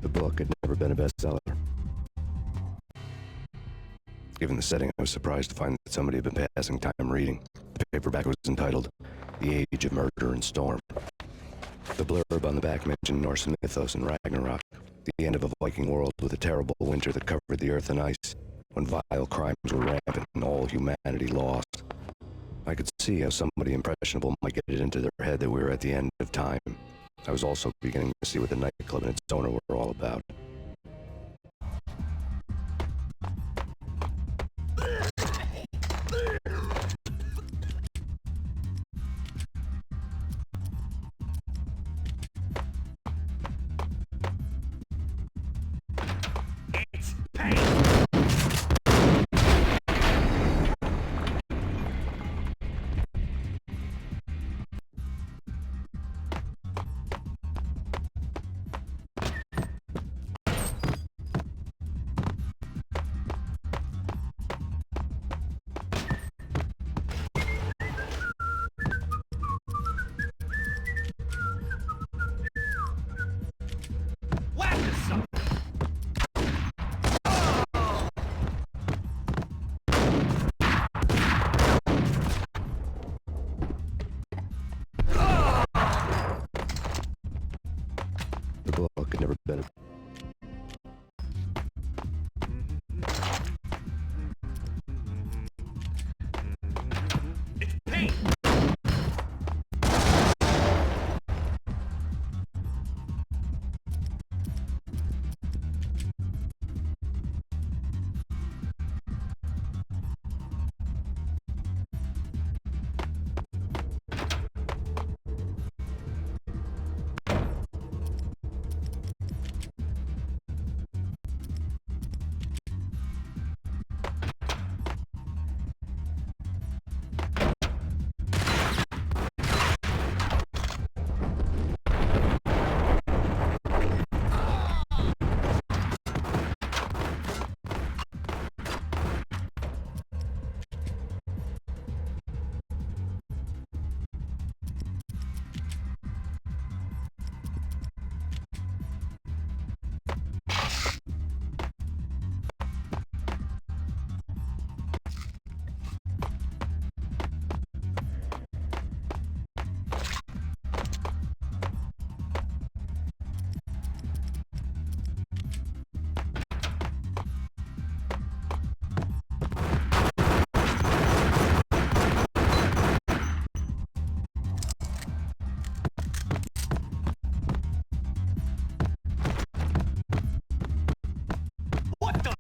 The book had never been a bestseller. Given the setting, I was surprised to find that somebody had been passing time reading. The paperback was entitled The Age of Murder and Storm. The blurb on the back mentioned Norse mythos and Ragnarok, the end of a Viking world with a terrible winter that covered the earth in ice, when vile crimes were rampant and all humanity lost. I could see how somebody impressionable might get it into their head that we were at the end of time. I was also beginning to see what the nightclub and its owner were all about. It's Payne! Whack this sucker! The book had never been a... It's Payne! What the?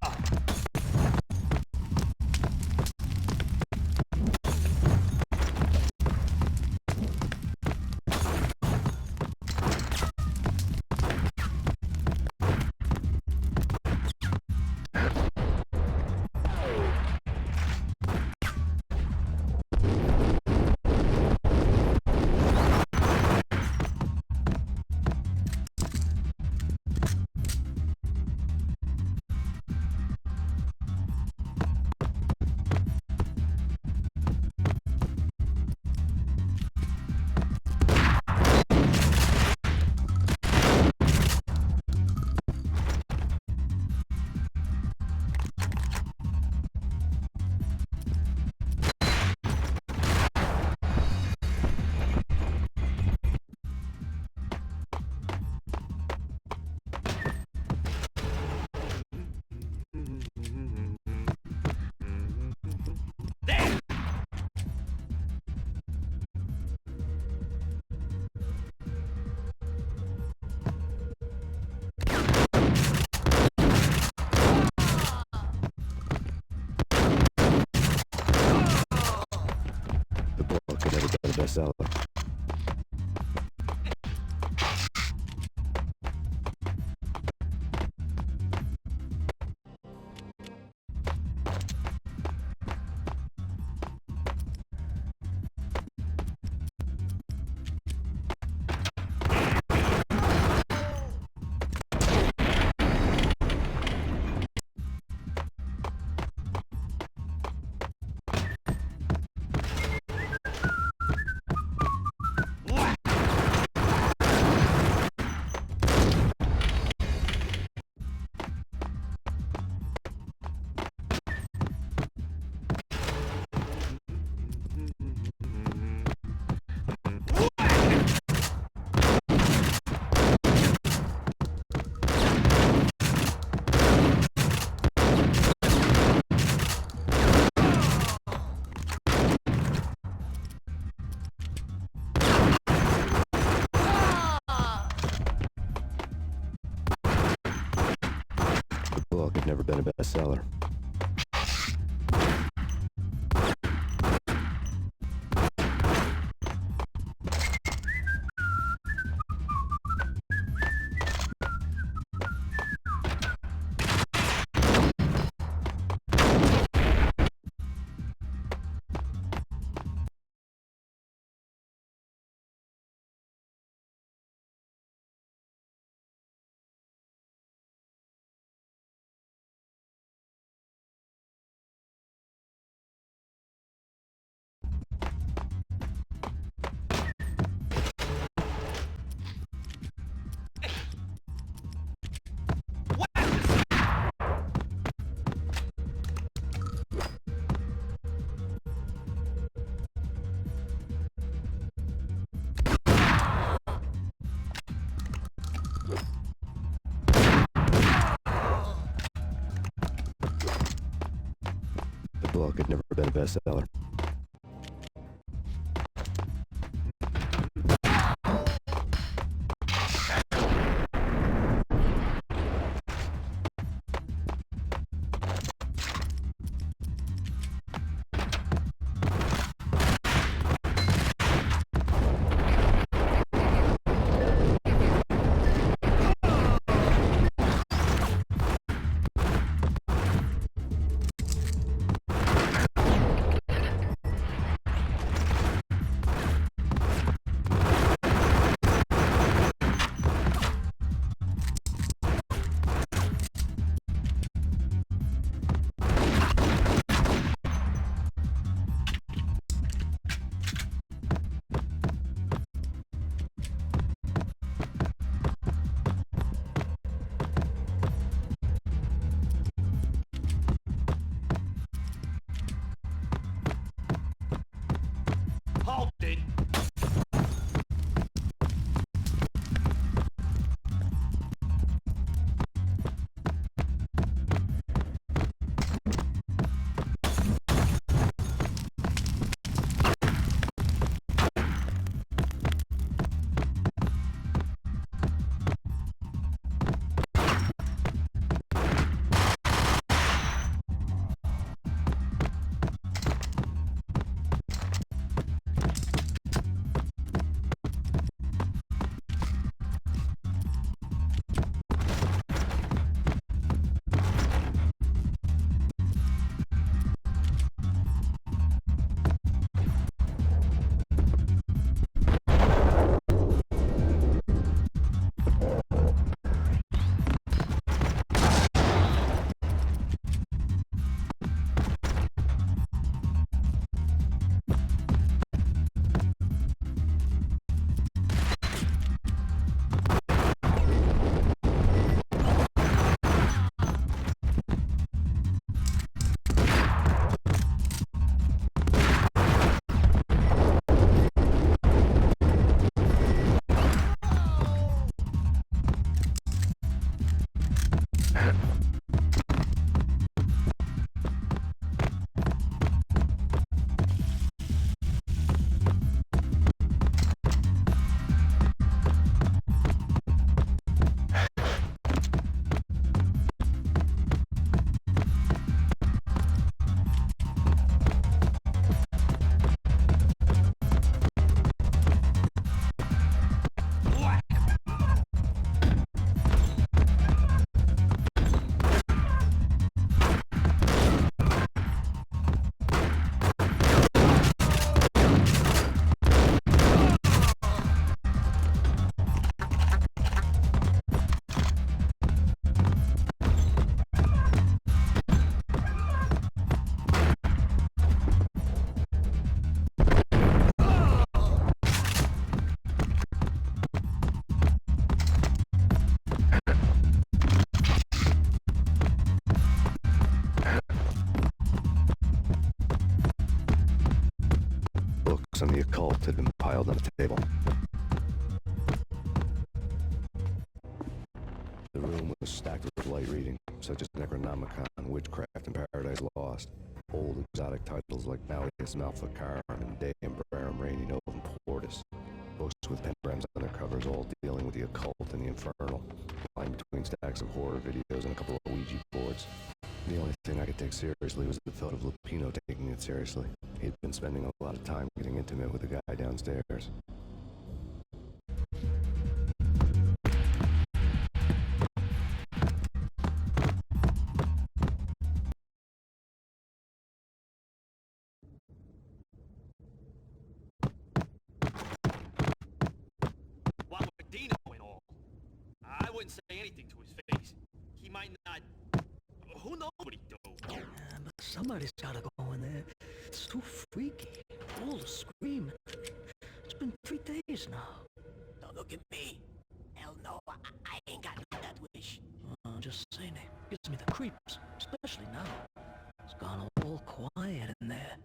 There! The book had never been a bestseller. book had never been a bestseller. The book had never been a bestseller. Halted. Books on the occult had been piled on the table. The room was stacked with light reading, such as Necronomicon, Witchcraft, and Paradise Lost. Old exotic titles like Malleus Maleficarum and De Umbrarum Reini Novum Portis. Books with pentagrams on their covers, all dealing with the occult and the infernal, lying between including stacks of horror videos and a couple of Ouija boards. The only thing I could take seriously was the thought of Lupino taking it seriously. He'd been spending a lot of time getting intimate with the guy downstairs. What with Dino and all? I wouldn't say anything to his face. He might not... Who knows what he'd do? But somebody's gotta go in there. It's too freaky. All the screaming. It's been 3 days now. Don't look at me. Hell no, I ain't got that wish. Just saying it gives me the creeps, especially now. It's gone all quiet in there.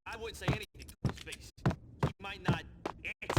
I wouldn't say anything to his face. He might not... It's...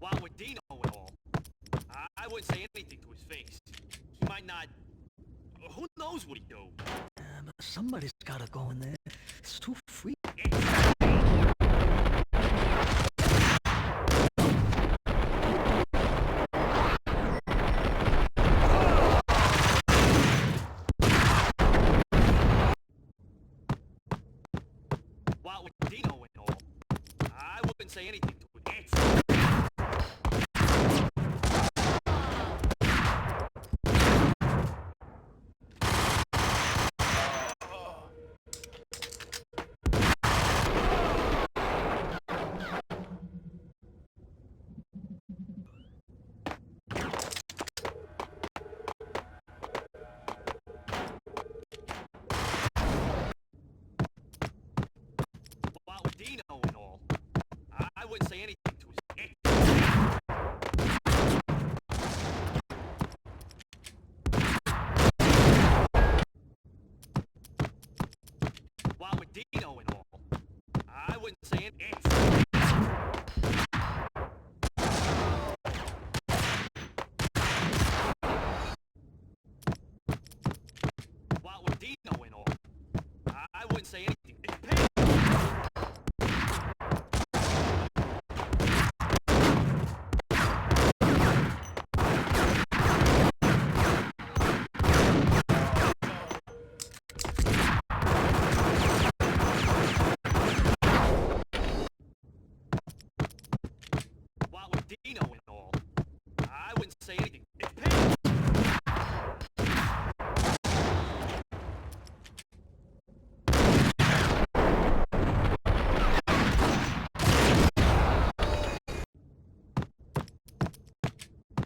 What with Dino and all, I wouldn't say anything to his face. He might not... Who knows what he'd do? But somebody's gotta go in there. It's too freaky. What with Dino and all, I wouldn't say anything to his face. What with Dino and all, I wouldn't say anything to his face. What with Dino and all, I wouldn't say anything. What with Dino and all, I wouldn't say anything. It's Payne. What with Dino and all, I wouldn't say anything. It's Payne.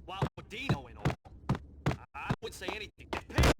What with Dino and all, I wouldn't say anything. It's Payne.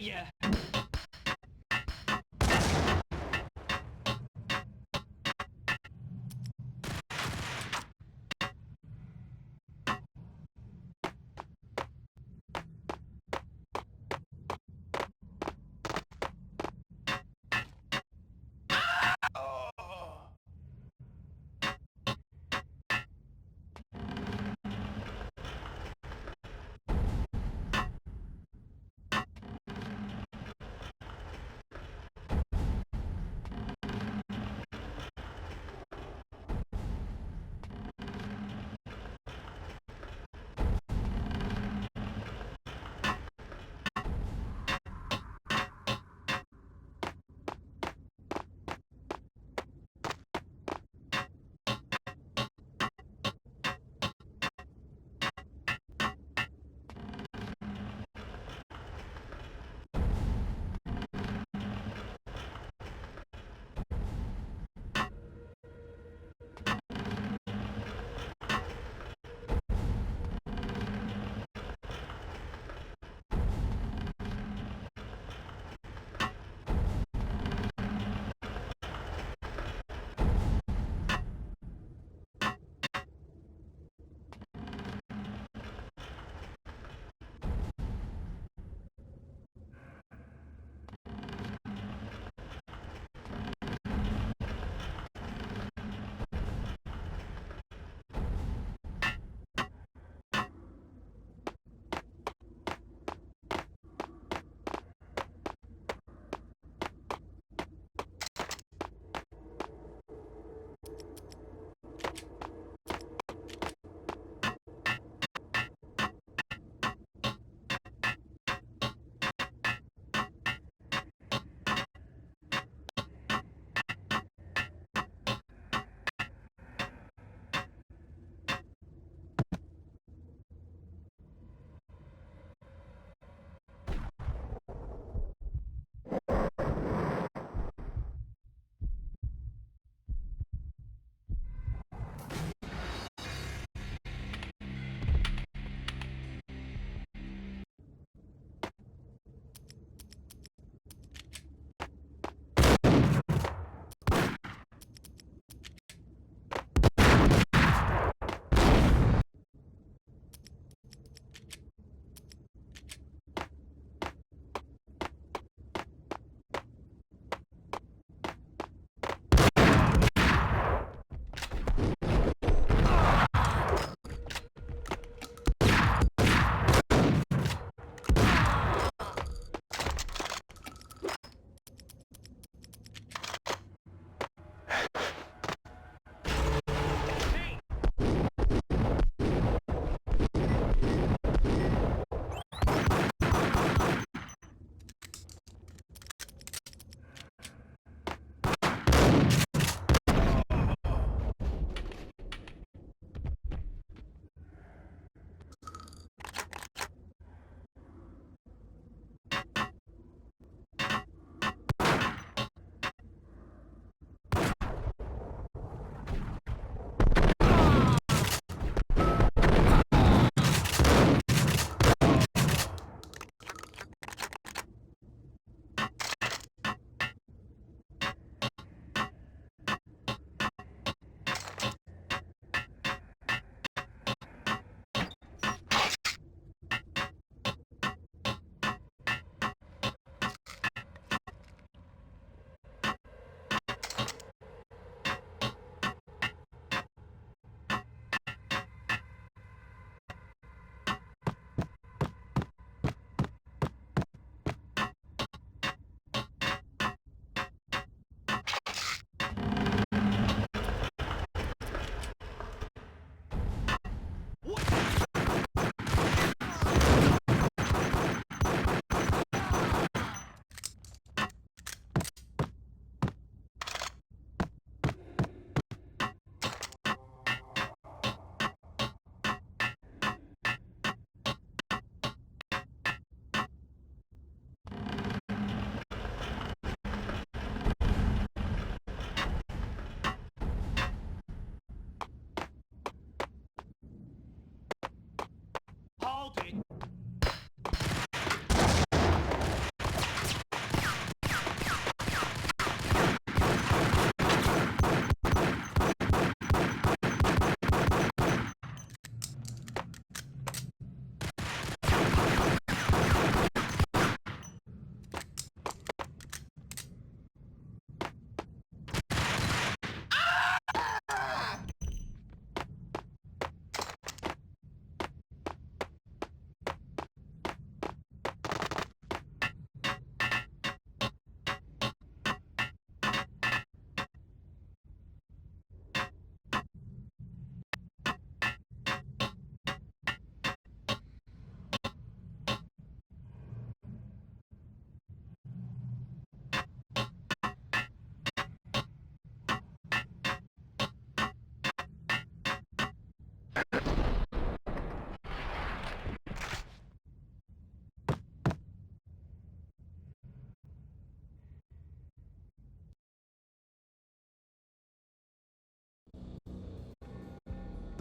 Yeah.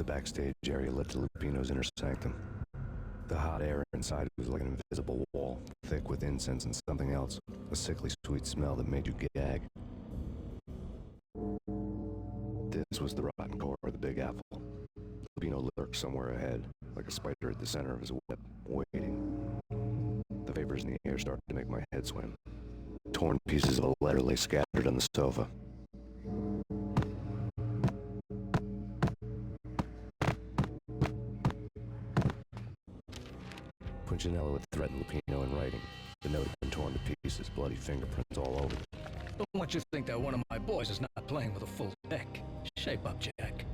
backstage area led to Lupino's inner sanctum. The hot air inside was like an invisible wall, thick with incense and something else, a sickly sweet smell that made you gag. This was the rotten core of the Big Apple. Lupino lurked somewhere ahead, like a spider at the center of his web, waiting. The vapors in the air started to make my head swim. Torn pieces of a letter lay scattered on the sofa. Punchinello had threatened Lupino in writing. The note had been torn to pieces, bloody fingerprints all over it. Don't want you to think that one of my boys is not playing with a full deck. Shape up, Jack.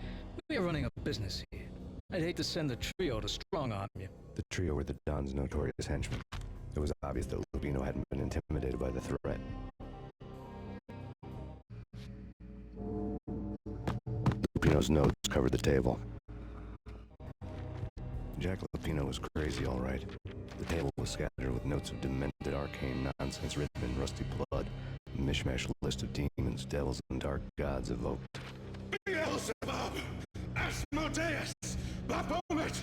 We are running a business here. I'd hate to send the trio to strong-arm you. The trio were the Don's notorious henchmen. It was obvious that Lupino hadn't been intimidated by the threat. Lupino's notes covered the table. Jack Lupino was crazy, all right. The table was scattered with notes of demented arcane nonsense written in rusty blood. A mishmash list of demons, devils, and dark gods evoked. Beelzebub, Asmodeus, Baphomet,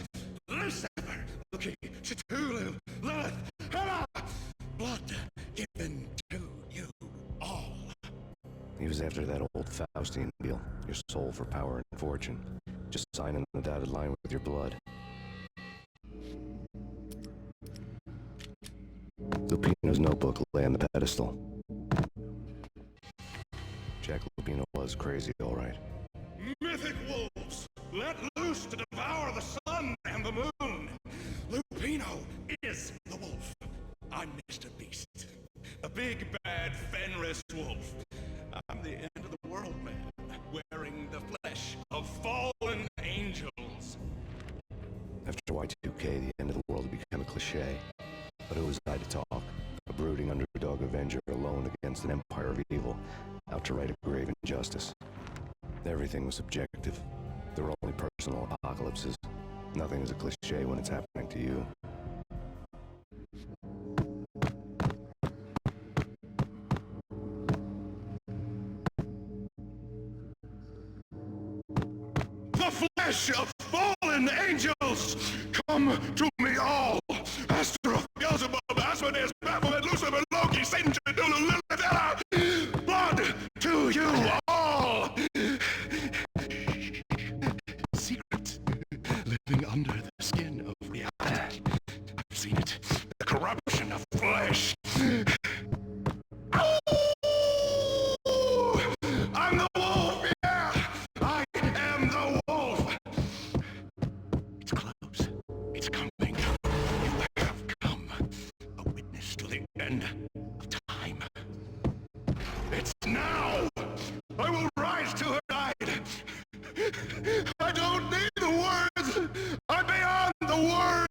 Lucifer, Loki, Cthulhu, Lilith, Hela, blood given to you all. He was after that old Faustian deal, your soul for power and fortune. Just sign on the dotted line with your blood. Lupino's notebook lay on the pedestal. Jack Lupino was crazy, all right. Mythic wolves, let loose to devour the sun and the moon. Lupino is the wolf. I'm Mr. Beast, a big bad Fenris wolf. I'm the end of the world man, wearing the flesh of fallen angels. After Y2K, the end of the world had become a cliche. But who was I to talk? A brooding underdog avenger alone against an empire of evil, out to right a grave injustice. Everything was subjective. There were only personal apocalypses. Nothing is a cliche when it's happening to you. The flesh of fallen angels, come to me all. Astaroth, Beelzebub, Asmodeus, Baphomet, Lucifer, Loki, Satan, Cthulhu, Lilith, Hela, blood to you all. Secret, living under the skin of reality. I've seen it, the corruption of flesh. I'm the wolf, yeah! I am the wolf! It's close. It's coming. You have come. A witness to the end of time. It's now! I will rise to her side! I don't need the words! I'm beyond the words!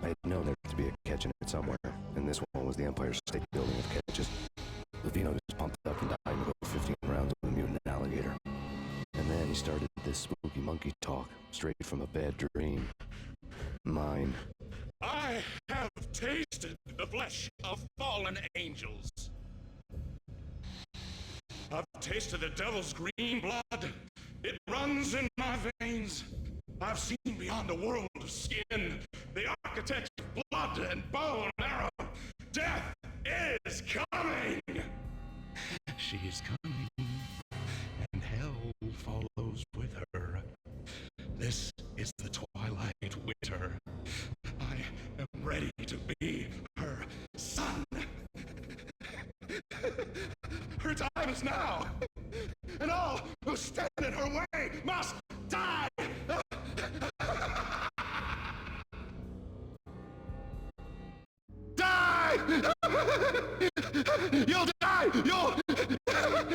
I had known there to be a catch in it somewhere, and this one was the Empire State Building of catches. Levino was pumped up and dying to go 15 rounds with a mutant alligator. And then he started this spooky monkey talk, straight from a bad dream. Mine. I have tasted the flesh of fallen angels. I've tasted the devil's green blood. It runs in my veins. I've seen beyond the world of skin, the architect of blood and bone arrow. Death is coming! She is coming, and hell follows with her. This is the twilight winter. I am ready to be her son. Her time is now, and all who stand in her way must die! Die! You'll die! You'll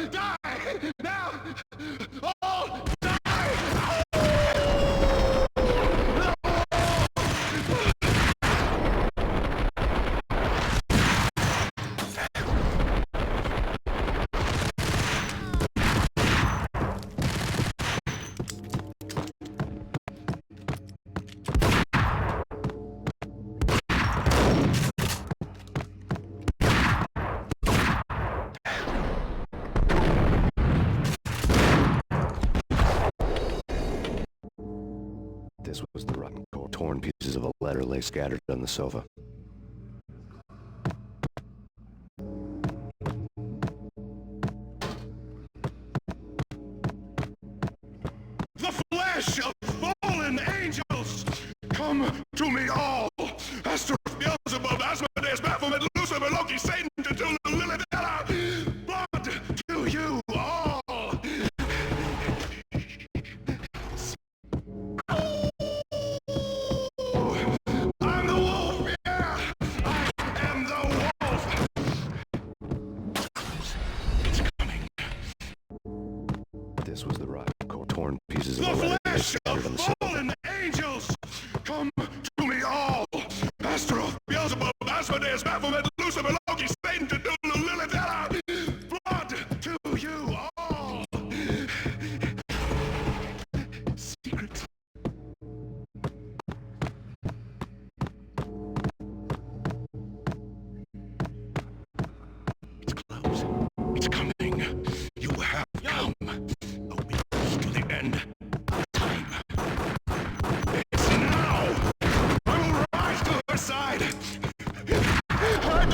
die! Now! All die! This was the rotten core. Torn pieces of a letter lay scattered on the sofa. The flesh of fallen angels! Come to me all! Esther, Beelzebub, Asmodeus, Baphomet, Lucifer, Loki, Satan, Cthulhu, Lilith, blood to you all! I'm the wolf, yeah! I am the wolf! It's coming. This was the rotten core. Torn pieces of a The letter lay flesh scattered on of the sofa. fallen angels! Come to me all! Astaroth, Beelzebub, Asmodeus, Baphomet, Lucifer, Loki, Satan, Cthulhu, Lilith, blood to you all! Secret. It's close. It's coming. You have come. Obedience to the end. Time. It's now! I will rise to her side! Her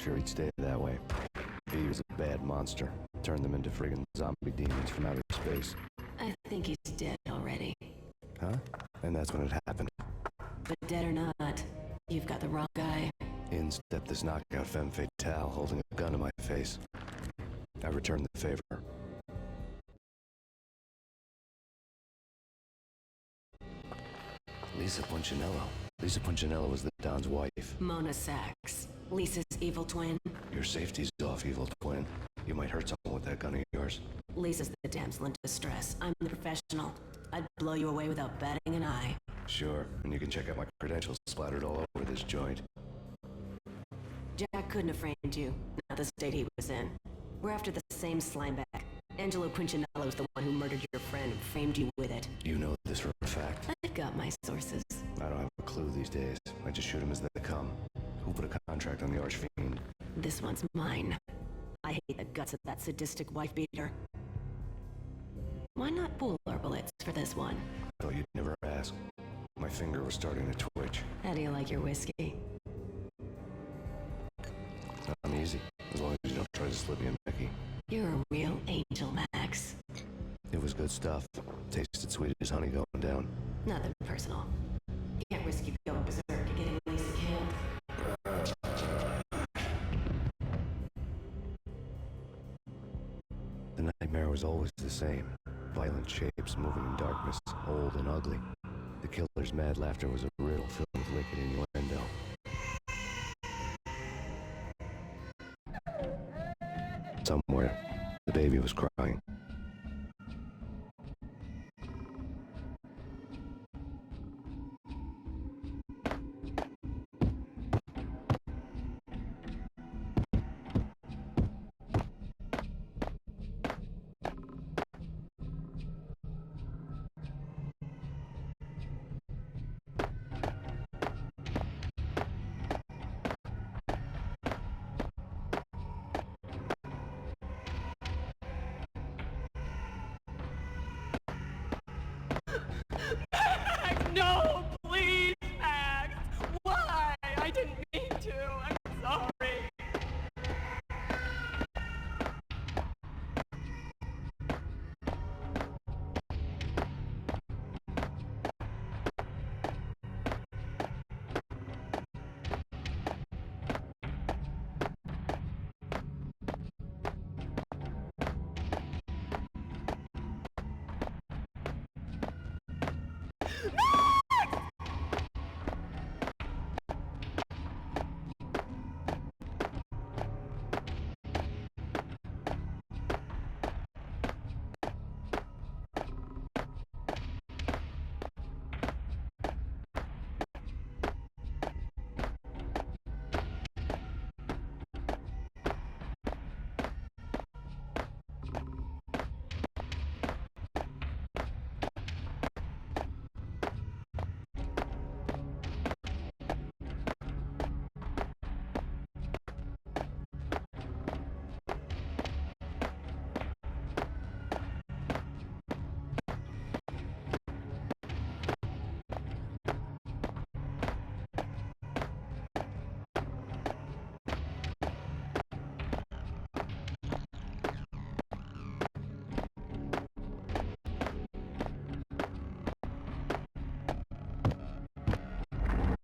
sure he'd stay that way. V was a bad monster. Turned them into friggin' zombie demons from outer space. I think he's dead already. Huh? And that's when it happened. But dead or not, you've got the wrong guy. In stepped this knockout femme fatale holding a gun to my face. I returned the favor. Lisa Punchinello. Lisa Punchinello was the Don's wife. Mona Sachs, Lisa's evil twin. Your safety's off, evil twin. You might hurt someone with that gun of yours. Lisa's the damsel in distress. I'm the professional. I'd blow you away without batting an eye. Sure, and you can check out my credentials splattered all over this joint. Jack couldn't have framed you, not the state he was in. We're after the same slimebag. Angelo Punchinello's the one who murdered your friend and framed you with it. You know this for a fact. I've got my sources. I don't have a clue these days. I just shoot them as they come. Who put a contract on the archfiend? This one's mine. I hate the guts of that sadistic wife-beater. Why not pool our bullets for this one? Thought you'd never ask. My finger was starting to twitch. How do you like your whiskey? I'm easy, as long as you don't try to slip me a Mickey. You're a real angel, Max. It was good stuff. Tasted sweet as honey going down. Nothing personal. Can't risk you going berserk and getting Lisa killed. The nightmare was always the same. Violent shapes moving in darkness, old and ugly. The killer's mad laughter was a riddle filled with wicked innuendo. Somewhere, the baby was crying. Max, no! Please, Max! Why? I didn't mean to. I'm sorry.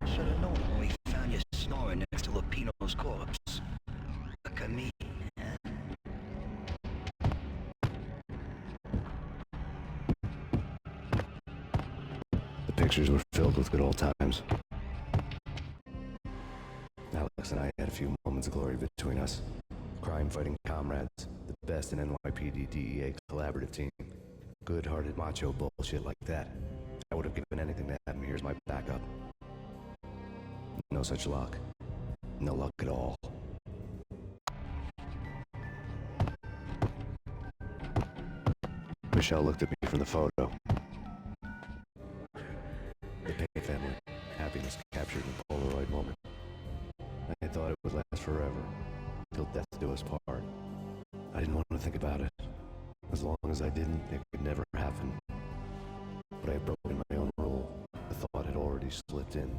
Should have known when we found you snoring next to Lupino's corpse. Look at me. The pictures were filled with good old times. Alex and I had a few moments of glory between us. Crime-fighting comrades, the best in NYPD DEA collaborative team. Good-hearted macho bullshit like that. I would have given anything to have him. Here's my backup. No such luck. No luck at all. Michelle looked at me from the photo. The Payne family. Happiness captured in a Polaroid moment. I thought it would last forever. Till death do us part. I didn't want to think about it. As long as I didn't, it could never happen. But I had broken my own rule. The thought had already slipped in.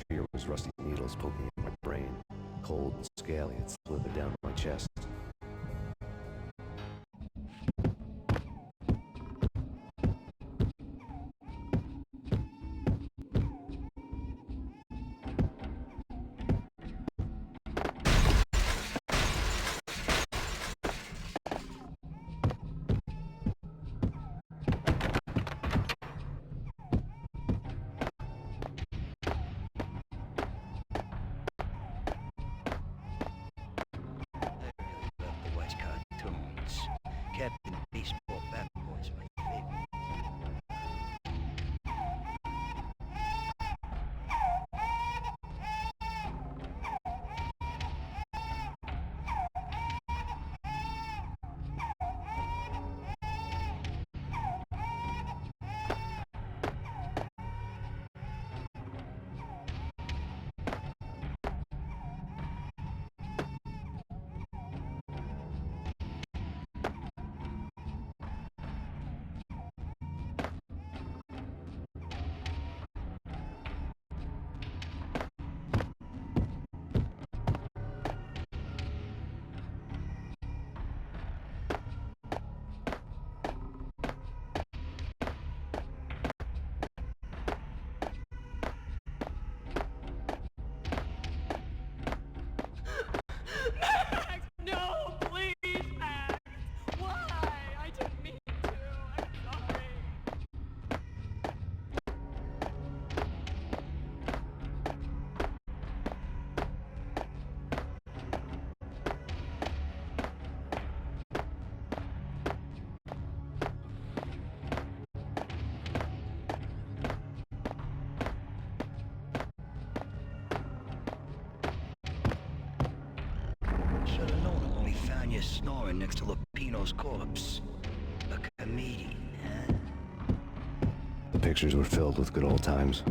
Fear was rusty needles poking in my brain. Cold and scaly, it slithered down my chest. Love the West cartoons. Captain Baseball Bat Boy's my favorite. Max! No, please, Max! Why? I didn't mean to. I'm sorry. Should've known it when we found you snoring next to Lupino's corpse. A comedian, huh? The pictures were filled with good old times.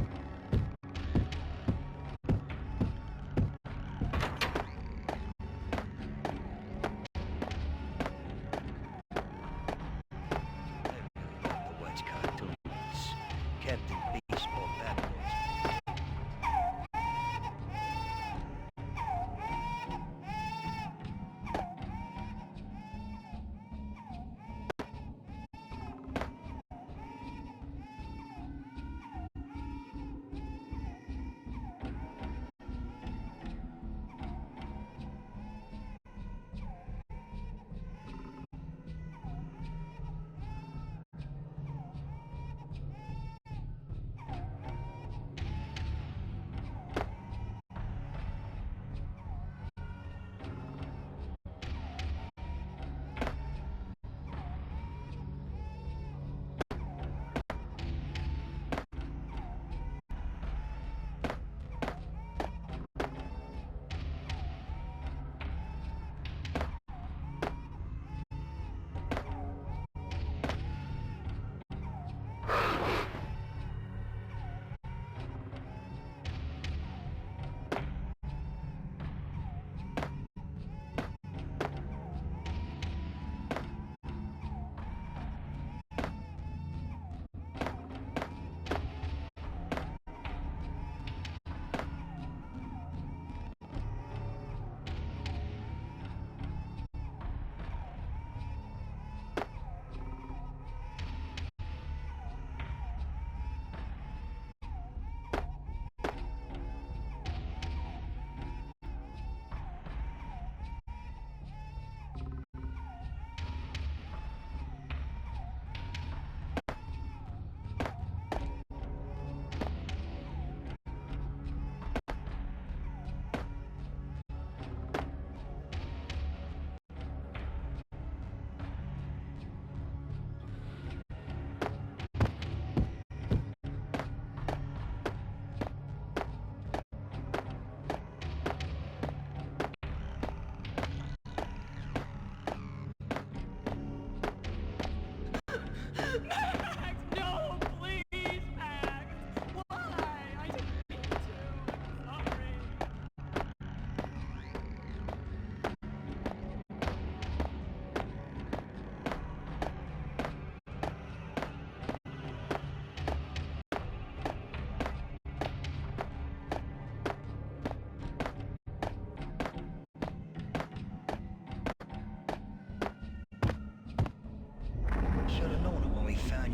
Love the West cartoons. Captain Baseball Bat Boy's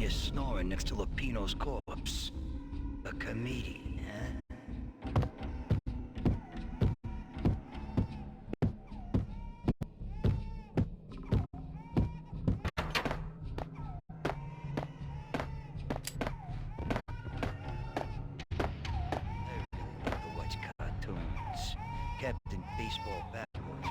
found you snoring next to Lupino's corpse. A comedian, huh? I really watch cartoons. Captain Baseball Backwards.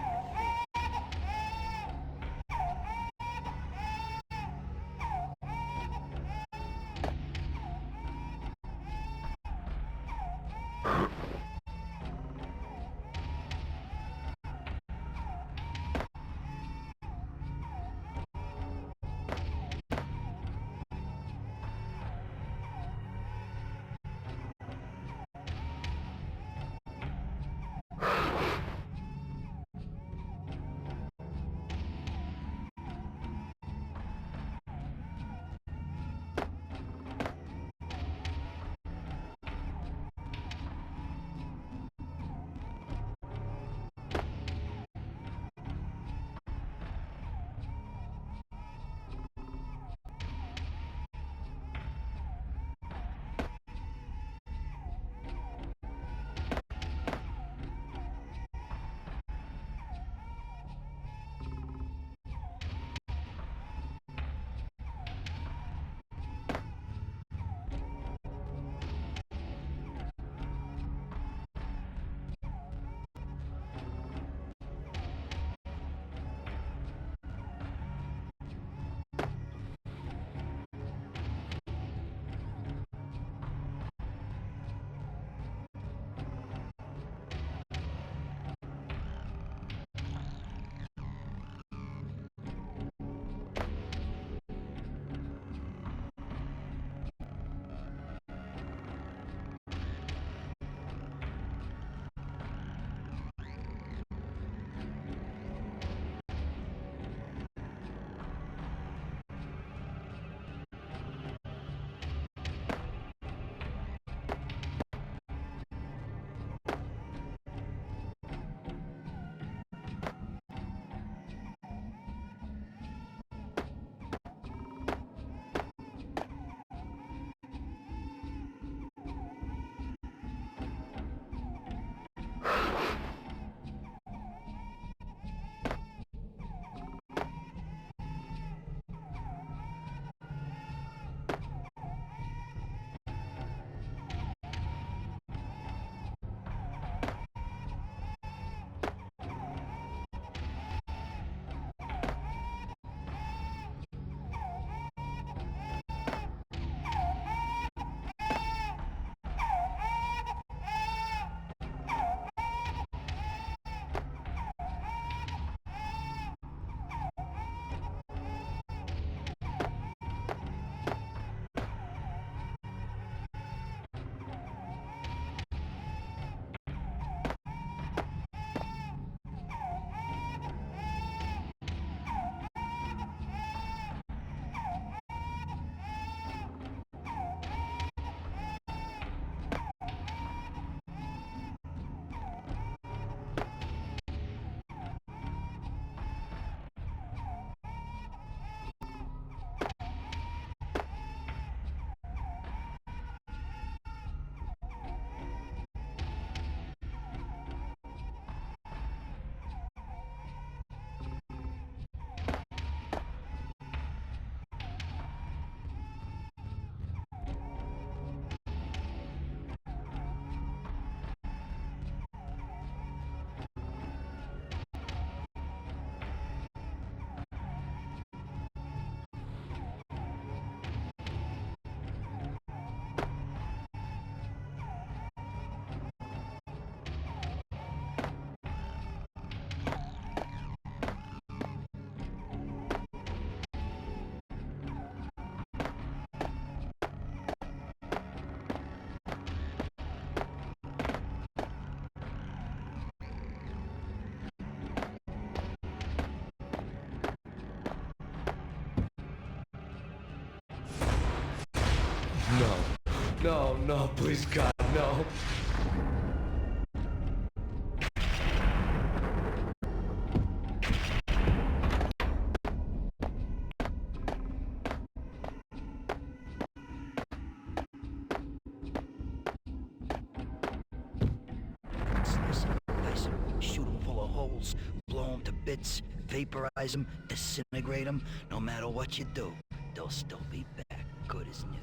No. No, no, please, God, no. holes, blow them to bits, vaporize them, disintegrate them. No matter what you do, they'll still be back, good as new.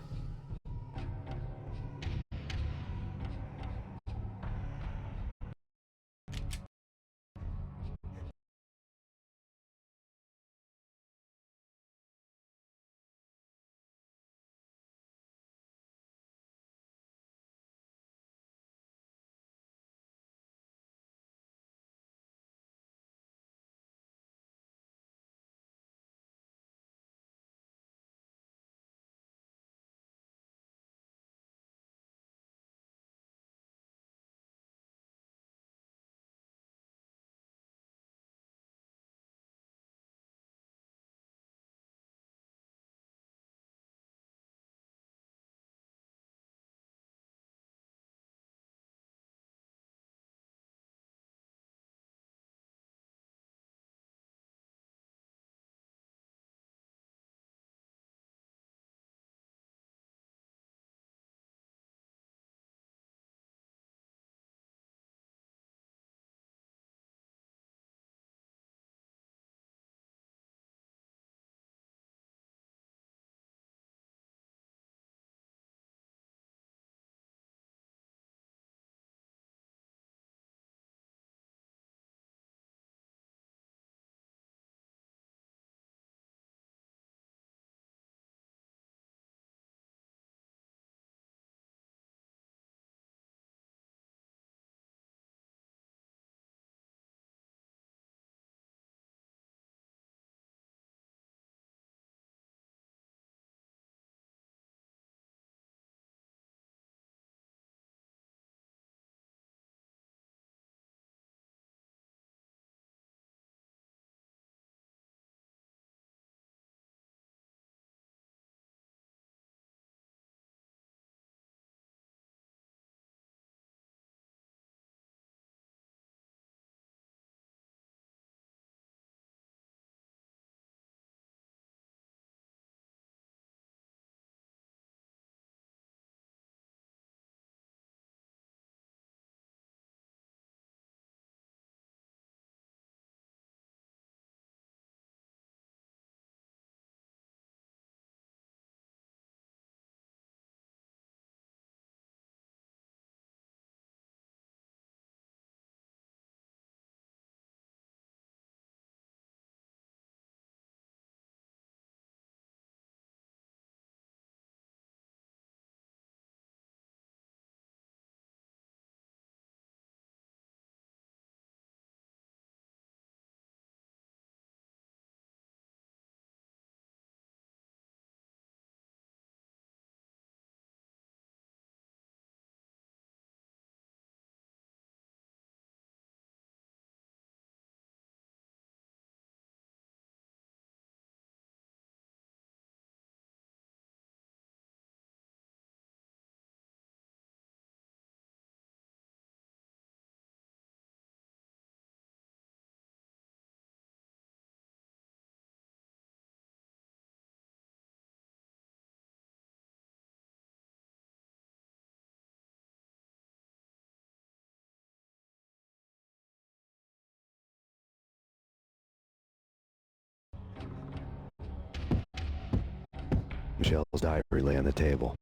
Michelle's diary lay on the table.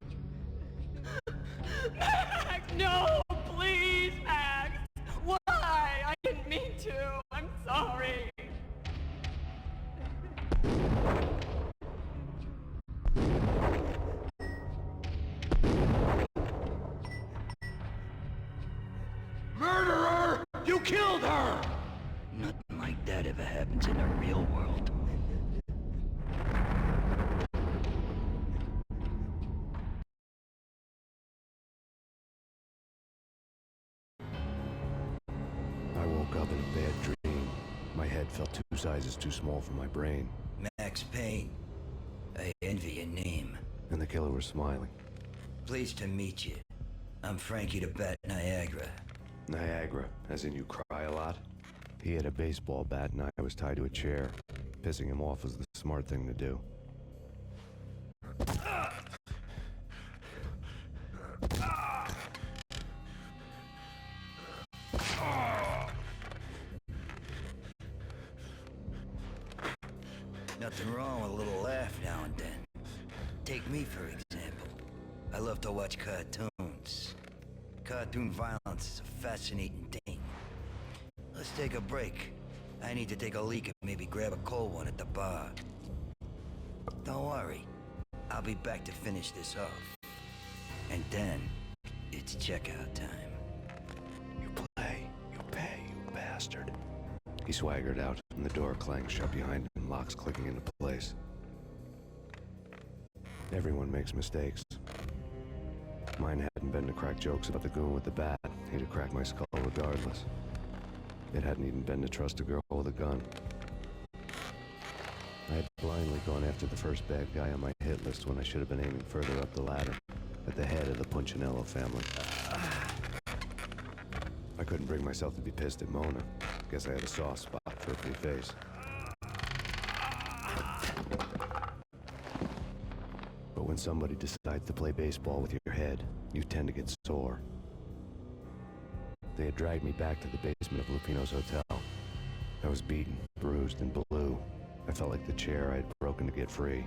Max, no! Please, Max! Why? I didn't mean to. I'm sorry. Murderer! You killed her! Nothing like that ever happens in the real world. I woke up in a bad dream. My head felt 2 sizes too small for my brain. Max Payne. I envy your name. And the killer was smiling. Pleased to meet you. I'm Frankie the Bat Niagara. Niagara, as in you cry a lot? He had a baseball bat and I was tied to a chair. Pissing him off was the smart thing to do. Nothing wrong with a little laugh now and then. Take me, for example. I love to watch cartoons. Cartoon violence is a fascinating thing. Let's take a break. I need to take a leak and maybe grab a cold one at the bar. Don't worry. I'll be back to finish this off. And then, it's checkout time. You play, you pay, you bastard. He swaggered out, and the door clanged shut behind him, locks clicking into place. Everyone makes mistakes. Mine hadn't been to crack jokes about the goon with the bat. He'd have cracked my skull regardless. It hadn't even been to trust a girl with a gun. I had blindly gone after the first bad guy on my hit list when I should have been aiming further up the ladder, at the head of the Punchinello family. I couldn't bring myself to be pissed at Mona. Guess I had a soft spot for her pretty face. But when somebody decides to play baseball with your head, you tend to get sore. They had dragged me back to the basement of Lupino's hotel. I was beaten, bruised, and blue. I felt like the chair I had broken to get free.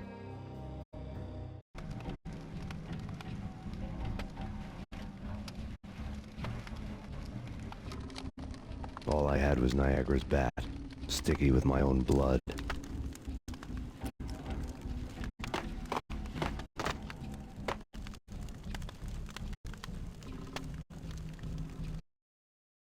All I had was Niagara's bat, sticky with my own blood.